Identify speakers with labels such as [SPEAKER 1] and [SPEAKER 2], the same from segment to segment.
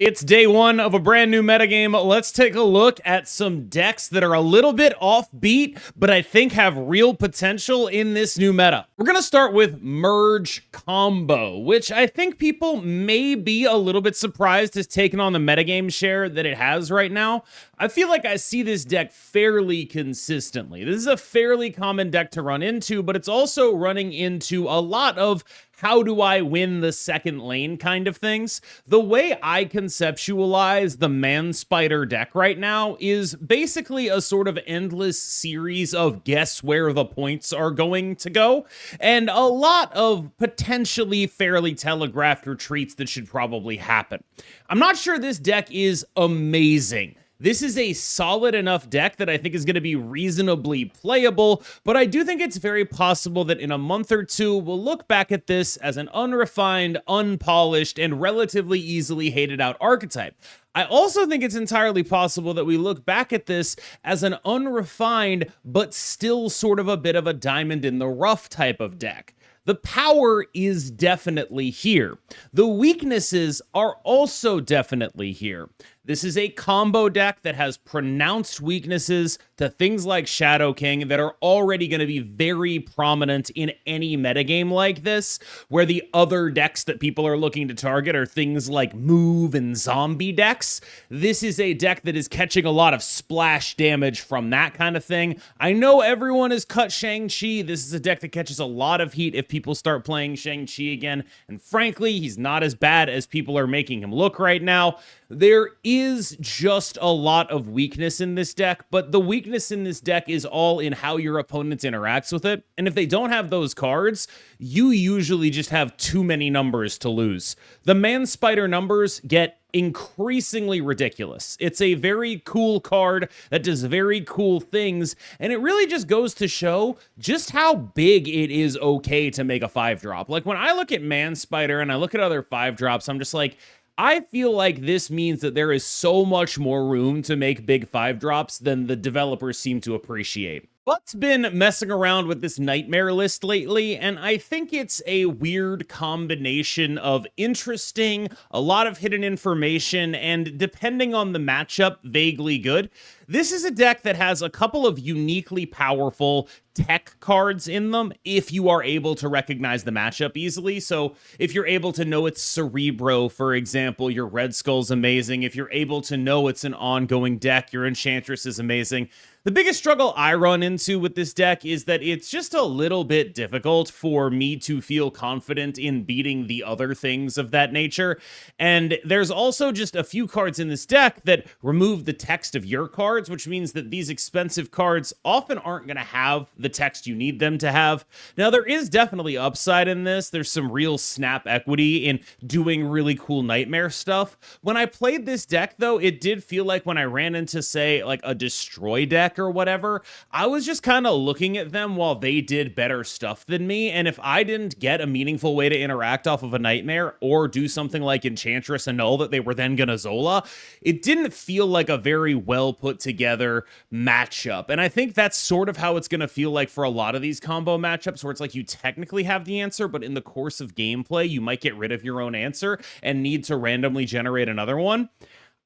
[SPEAKER 1] It's day one of a brand new metagame. Let's take a look at some decks that are a little bit offbeat, but I think have real potential in this new meta. We're going to start with Merge Combo, which I think people may be a little bit surprised has taken on the metagame share that it has right now. I feel like I see this deck fairly consistently. This is a fairly common deck to run into, but it's also running into a lot of how do I win the second lane kind of things. The way I conceptualize the Man Spider deck right now is basically a sort of endless series of guess where the points are going to go, and a lot of potentially fairly telegraphed retreats that should probably happen. I'm not sure this deck is amazing. This is a solid enough deck that I think is going to be reasonably playable, but I do think it's very possible that in a month or two, we'll look back at this as an unrefined, unpolished, and relatively easily hated out archetype. I also think it's entirely possible that we look back at this as an unrefined, but still sort of a bit of a diamond in the rough type of deck. The power is definitely here. The weaknesses are also definitely here. This is a combo deck that has pronounced weaknesses to things like Shadow King that are already going to be very prominent in any metagame like this, where the other decks that people are looking to target are things like move and zombie decks. This is a deck that is catching a lot of splash damage from that kind of thing. I know everyone has cut Shang-Chi. This is a deck that catches a lot of heat if people start playing Shang-Chi again, and frankly, he's not as bad as people are making him look right now. There is just a lot of weakness in this deck, but the weakness in this deck is all in how your opponent interacts with it. And if they don't have those cards, you usually just have too many numbers to lose. The Man Spider numbers get increasingly ridiculous. It's a very cool card that does very cool things, and it really just goes to show just how big it is okay to make a 5-drop. Like, when I look at Man Spider and I look at other 5-drops, I'm just like, I feel like this means that there is so much more room to make big 5-drops than the developers seem to appreciate. Butt's been messing around with this nightmare list lately, and I think it's a weird combination of interesting, a lot of hidden information, and depending on the matchup, vaguely good. This is a deck that has a couple of uniquely powerful tech cards in them if you are able to recognize the matchup easily. So if you're able to know it's Cerebro, for example, your Red Skull's amazing. If you're able to know it's an ongoing deck, your Enchantress is amazing. The biggest struggle I run into with this deck is that it's just a little bit difficult for me to feel confident in beating the other things of that nature. And there's also just a few cards in this deck that remove the text of your cards, which means that these expensive cards often aren't going to have the text you need them to have. Now, there is definitely upside in this. There's some real snap equity in doing really cool nightmare stuff. When I played this deck, though, it did feel like when I ran into, say, like a destroy deck or whatever, I was just kind of looking at them while they did better stuff than me, and if I didn't get a meaningful way to interact off of a nightmare or do something like Enchantress annul that they were then gonna Zola, it didn't feel like a very well put together matchup. And I think that's sort of how it's gonna feel like for a lot of these combo matchups, where it's like you technically have the answer, but in the course of gameplay you might get rid of your own answer and need to randomly generate another one.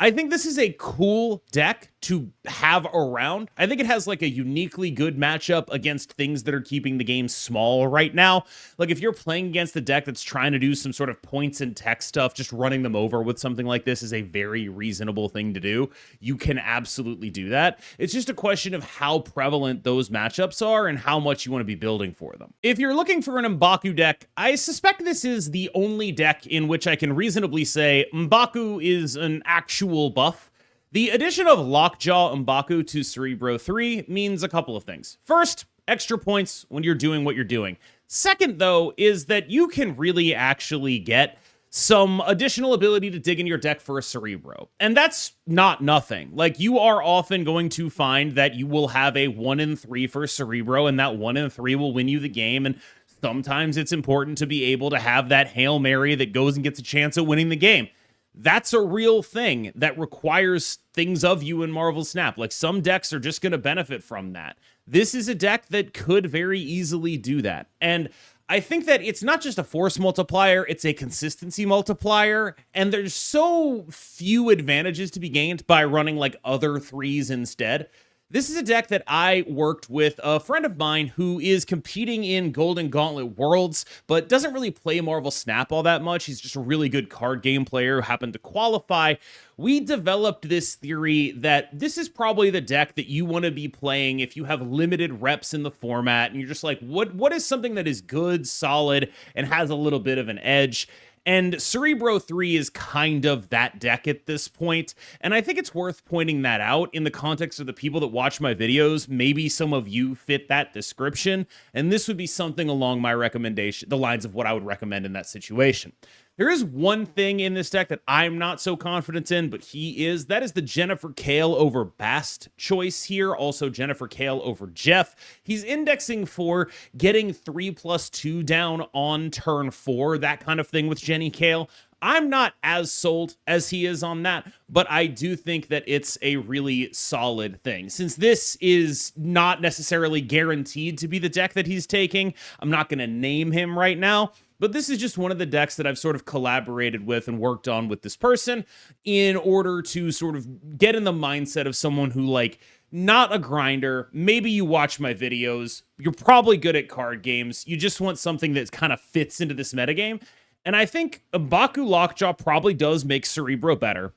[SPEAKER 1] I think this is a cool deck to have around. I think it has like a uniquely good matchup against things that are keeping the game small right now. Like, if you're playing against a deck that's trying to do some sort of points and tech stuff, just running them over with something like this is a very reasonable thing to do. You can absolutely do that. It's just a question of how prevalent those matchups are and how much you want to be building for them. If you're looking for an M'Baku deck, I suspect this is the only deck in which I can reasonably say M'Baku is an actual buff. The addition of Lockjaw M'Baku to Cerebro 3 means a couple of things. First, extra points when you're doing what you're doing. Second, though, is that you can really actually get some additional ability to dig in your deck for a Cerebro. And that's not nothing. Like, you are often going to find that you will have a 1 in 3 for Cerebro, and that 1 in 3 will win you the game, and sometimes it's important to be able to have that Hail Mary that goes and gets a chance at winning the game. That's a real thing that requires things of you in Marvel Snap. Like, some decks are just going to benefit from that. This is a deck that could very easily do that. And I think that it's not just a force multiplier, it's a consistency multiplier, and there's so few advantages to be gained by running like other threes instead. This is a deck that I worked with a friend of mine who is competing in Golden Gauntlet Worlds, but doesn't really play Marvel Snap all that much. He's just a really good card game player who happened to qualify. We developed this theory that this is probably the deck that you want to be playing if you have limited reps in the format, and you're just like, what is something that is good, solid, and has a little bit of an edge? And Cerebro 3 is kind of that deck at this point, and I think it's worth pointing that out in the context of the people that watch my videos. Maybe some of you fit that description, and this would be something along my recommendation, the lines of what I would recommend in that situation. There is one thing in this deck that I'm not so confident in, but that is the Jennifer Kale over Bast choice here. Also Jennifer Kale over Jeff. He's indexing for getting 3+2 down on turn 4, that kind of thing with Jenny Kale. I'm not as sold as he is on that, but I do think that it's a really solid thing. Since this is not necessarily guaranteed to be the deck that he's taking, I'm not going to name him right now. But this is just one of the decks that I've sort of collaborated with and worked on with this person in order to sort of get in the mindset of someone who, like, not a grinder. Maybe you watch my videos. You're probably good at card games. You just want something that kind of fits into this metagame. And I think Baku Lockjaw probably does make Cerebro better.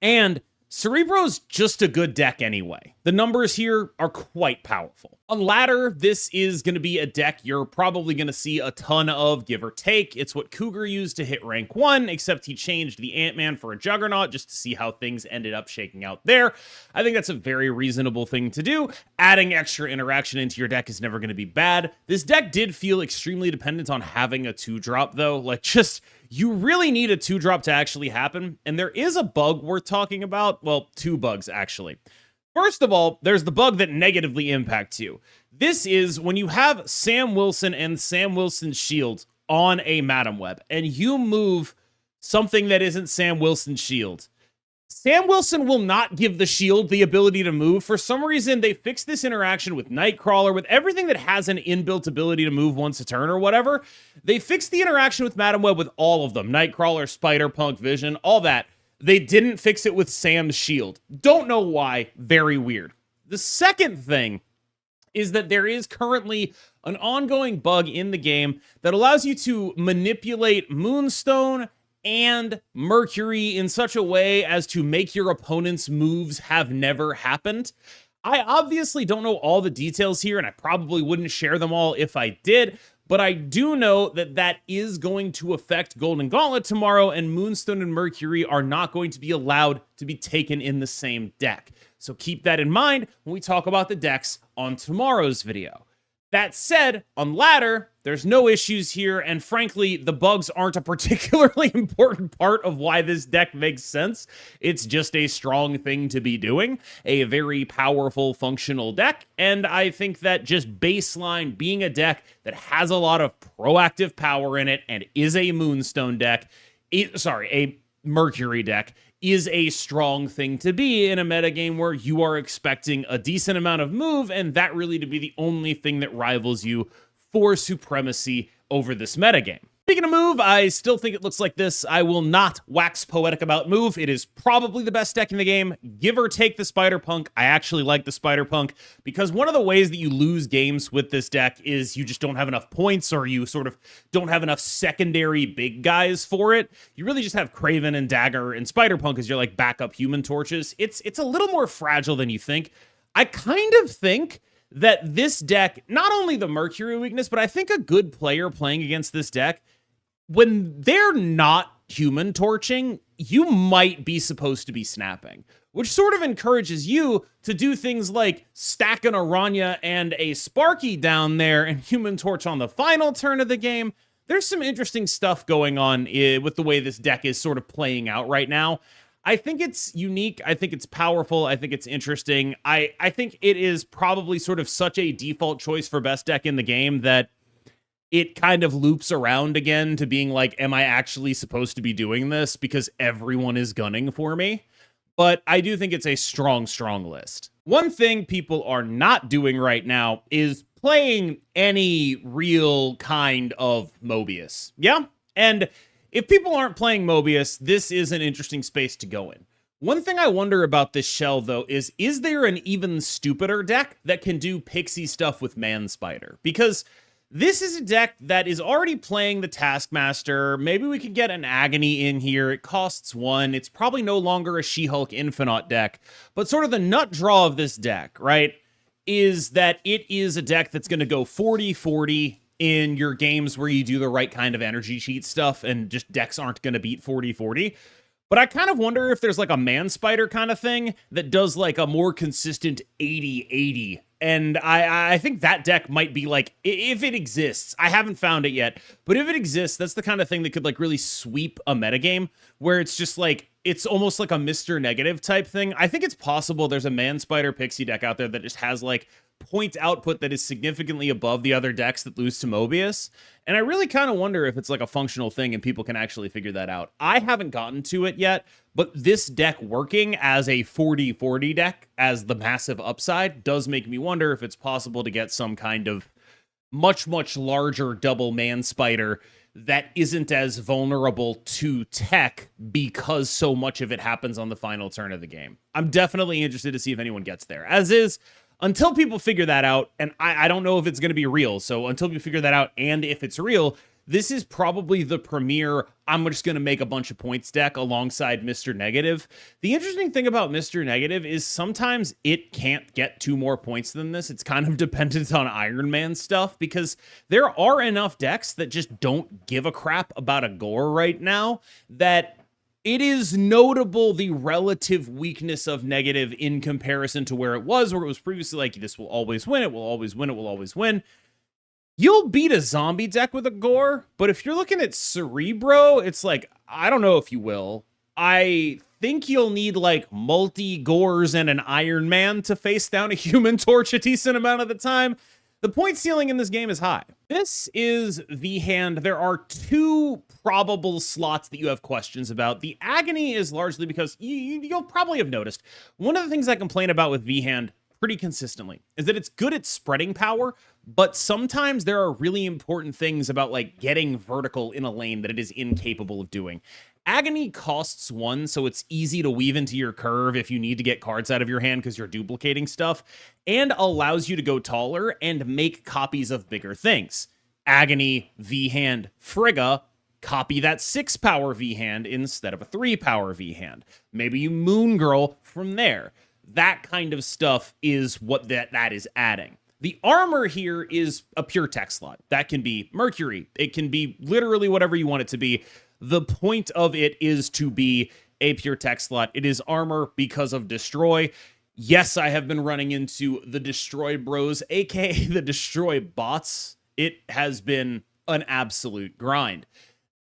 [SPEAKER 1] And Cerebro's just a good deck anyway. The numbers here are quite powerful. On ladder, this is going to be a deck you're probably going to see a ton of, give or take. It's what Cougar used to hit rank 1, except he changed the Ant-Man for a Juggernaut just to see how things ended up shaking out there. I think that's a very reasonable thing to do. Adding extra interaction into your deck is never going to be bad. This deck did feel extremely dependent on having a 2-drop, though. Like, just, you really need a 2-drop to actually happen, and there is a bug worth talking about. Well, 2 bugs, actually. First of all, there's the bug that negatively impacts you. This is when you have Sam Wilson and Sam Wilson's shield on a Madam Web, and you move something that isn't Sam Wilson's shield. Sam Wilson will not give the shield the ability to move. For some reason, they fixed this interaction with Nightcrawler, with everything that has an inbuilt ability to move once a turn or whatever. They fixed the interaction with Madam Web with all of them. Nightcrawler, Spider-Punk, Vision, all that. They didn't fix it with Sam's shield. Don't know why. Very weird. The second thing is that there is currently an ongoing bug in the game that allows you to manipulate Moonstone and Mercury in such a way as to make your opponent's moves have never happened. I obviously don't know all the details here, and I probably wouldn't share them all if I did, but I do know that that is going to affect Golden Gauntlet tomorrow, and Moonstone and Mercury are not going to be allowed to be taken in the same deck. So keep that in mind when we talk about the decks on tomorrow's video. That said, on ladder, there's no issues here, and frankly, the bugs aren't a particularly important part of why this deck makes sense. It's just a strong thing to be doing, a very powerful, functional deck, and I think that just baseline being a deck that has a lot of proactive power in it and is a Moonstone deck, a Mercury deck, is a strong thing to be in a metagame where you are expecting a decent amount of move, and that really to be the only thing that rivals you for supremacy over this metagame. Speaking of move, I still think it looks like this. I will not wax poetic about move. It is probably the best deck in the game, give or take the Spider-Punk. I actually like the Spider-Punk because one of the ways that you lose games with this deck is you just don't have enough points, or you sort of don't have enough secondary big guys for it. You really just have Kraven and Dagger and Spider-Punk as your like backup Human Torches. It's a little more fragile than you think. I kind of think that this deck, not only the Mercury weakness, but I think a good player playing against this deck, when they're not Human Torching, you might be supposed to be snapping, which sort of encourages you to do things like stack an Aranya and a Sparky down there and Human Torch on the final turn of the game. There's some interesting stuff going on with the way this deck is sort of playing out right now. I think it's unique. I think it's powerful. I think it's interesting. I think it is probably sort of such a default choice for best deck in the game that it kind of loops around again to being like, am I actually supposed to be doing this because everyone is gunning for me? But I do think it's a strong, strong list. One thing people are not doing right now is playing any real kind of Mobius. Yeah? And if people aren't playing Mobius, this is an interesting space to go in. One thing I wonder about this shell, though, is there an even stupider deck that can do Pixie stuff with Man Spider? Because this is a deck that is already playing the Taskmaster. Maybe we could get an Agony in here. It costs 1. It's probably no longer a She-Hulk Infinite deck. But sort of the nut draw of this deck, right, is that it is a deck that's going to go 40-40 in your games where you do the right kind of energy cheat stuff, and just decks aren't going to beat 40-40. But I kind of wonder if there's like a Man Spider kind of thing that does like a more consistent 80-80. And I think that deck might be like, if it exists, I haven't found it yet, but if it exists, that's the kind of thing that could like really sweep a metagame where it's just like, it's almost like a Mr. Negative type thing. I think it's possible there's a Man Spider Pixie deck out there that just has like point output that is significantly above the other decks that lose to Mobius. And I really kind of wonder if it's like a functional thing and people can actually figure that out. I haven't gotten to it yet, but this deck working as a 40-40 deck as the massive upside does make me wonder if it's possible to get some kind of much, much larger double Man Spider that isn't as vulnerable to tech because so much of it happens on the final turn of the game. I'm definitely interested to see if anyone gets there. As is, until people figure that out, and I don't know if it's going to be real, so until we figure that out, and if it's real, this is probably the premier, I'm just going to make a bunch of points deck alongside Mr. Negative. The interesting thing about Mr. Negative is sometimes it can't get 2 more points than this. It's kind of dependent on Iron Man stuff, because there are enough decks that just don't give a crap about a gore right now that it is notable the relative weakness of Negative in comparison to where it was previously like, this will always win, it will always win, it will always win. You'll beat a zombie deck with a gore, but if you're looking at Cerebro, it's like, I don't know if you will. I think you'll need like multi-gores and an Iron Man to face down a Human Torch a decent amount of the time. The point ceiling in this game is high. This is Vhand. There are 2 probable slots that you have questions about. The Agony is largely because you'll probably have noticed. One of the things I complain about with Vhand pretty consistently is that it's good at spreading power, but sometimes there are really important things about like getting vertical in a lane that it is incapable of doing. Agony costs 1, so it's easy to weave into your curve if you need to get cards out of your hand because you're duplicating stuff, and allows you to go taller and make copies of bigger things. Agony, Vhand, Frigga, copy that 6-power Vhand instead of a 3-power Vhand. Maybe you Moon Girl from there. That kind of stuff is what that is adding. The armor here is a pure tech slot. That can be Mercury. It can be literally whatever you want it to be. The point of it is to be a pure tech slot. It is armor because of Destroy. Yes, I have been running into the Destroy bros, aka the Destroy bots. It has been an absolute grind.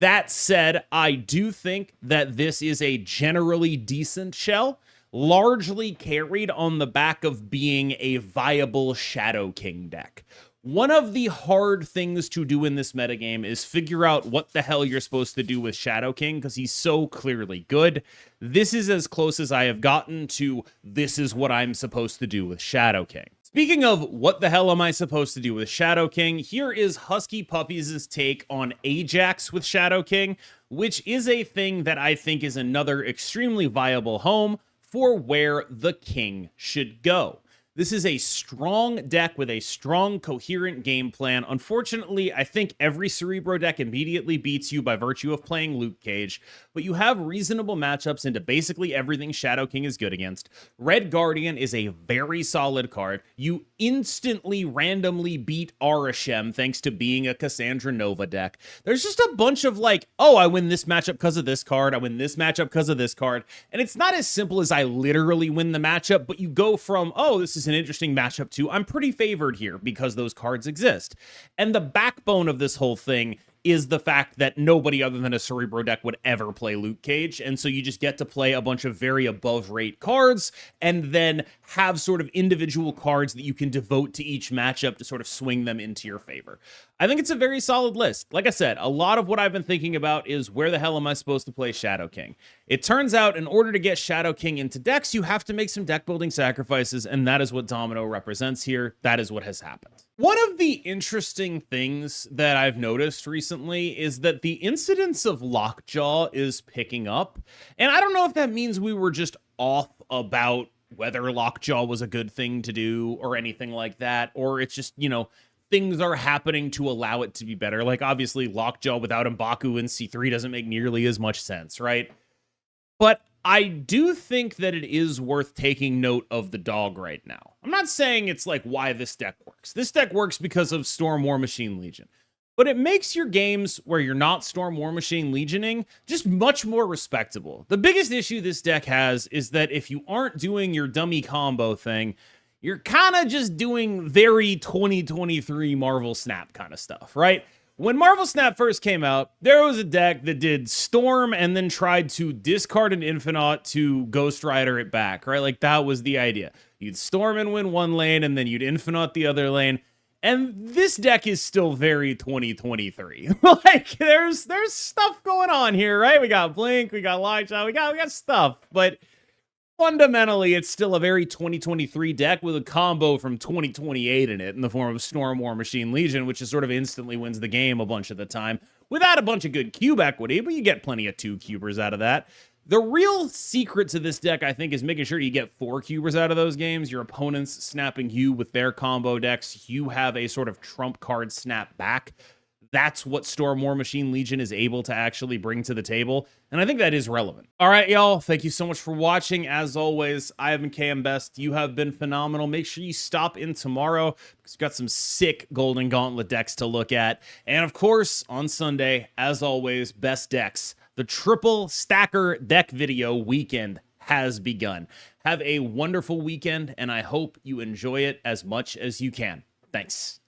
[SPEAKER 1] That said, I do think that this is a generally decent shell, largely carried on the back of being a viable Shadow King deck. One of the hard things to do in this metagame is figure out what the hell you're supposed to do with Shadow King, because he's so clearly good. This is as close as I have gotten to this is what I'm supposed to do with Shadow King. Speaking of what the hell am I supposed to do with Shadow King, here is Husky Puppies' take on Ajax with Shadow King, which is a thing that I think is another extremely viable home for where the king should go. This is a strong deck with a strong, coherent game plan. Unfortunately, I think every Cerebro deck immediately beats you by virtue of playing Luke Cage, but you have reasonable matchups into basically everything Shadow King is good against. Red Guardian is a very solid card. You instantly randomly beat Arishem thanks to being a Cassandra Nova deck. There's just a bunch of like, oh, I win this matchup because of this card, I win this matchup because of this card, and it's not as simple as I literally win the matchup, but you go from, oh, this is an interesting matchup too, I'm pretty favored here because those cards exist. And the backbone of this whole thing is the fact that nobody other than a Cerebro deck would ever play Luke Cage, and so you just get to play a bunch of very above rate cards and then have sort of individual cards that you can devote to each matchup to sort of swing them into your favor. I think it's a very solid list. Like I said, a lot of what I've been thinking about is where the hell am I supposed to play Shadow King? It turns out in order to get Shadow King into decks, you have to make some deck building sacrifices, and that is what Domino represents here. That is what has happened. One of the interesting things that I've noticed recently is that the incidence of Lockjaw is picking up. And I don't know if that means we were just off about whether Lockjaw was a good thing to do or anything like that, or it's just, things are happening to allow it to be better. Like, obviously, Lockjaw without M'Baku in C3 doesn't make nearly as much sense, right? But I do think that it is worth taking note of the dog right now. I'm not saying it's like why this deck works. This deck works because of Storm War Machine Legion. But it makes your games where you're not Storm War Machine Legioning just much more respectable. The biggest issue this deck has is that if you aren't doing your dummy combo thing, you're kind of just doing very 2023 Marvel Snap kind of stuff, right? When Marvel Snap first came out, there was a deck that did Storm and then tried to discard an Infinite to Ghost Rider it back, right? Like, that was the idea. You'd Storm and win one lane, and then you'd Infinite the other lane. And this deck is still very 2023. Like, there's stuff going on here, right? We got Blink, we got Lockjaw, we got stuff. But fundamentally, it's still a very 2023 deck with a combo from 2028 in it in the form of Storm War Machine Legion, which just sort of instantly wins the game a bunch of the time without a bunch of good cube equity, but you get plenty of 2 cubers out of that. The real secret to this deck, I think, is making sure you get 4 cubers out of those games. Your opponents snapping you with their combo decks. You have a sort of trump card snap back. That's what Storm War Machine Legion is able to actually bring to the table. And I think that is relevant. All right, y'all. Thank you so much for watching. As always, I have been KMBest. You have been phenomenal. Make sure you stop in tomorrow because we've got some sick Golden Gauntlet decks to look at. And of course, on Sunday, as always, best decks. The triple stacker deck video weekend has begun. Have a wonderful weekend, and I hope you enjoy it as much as you can. Thanks.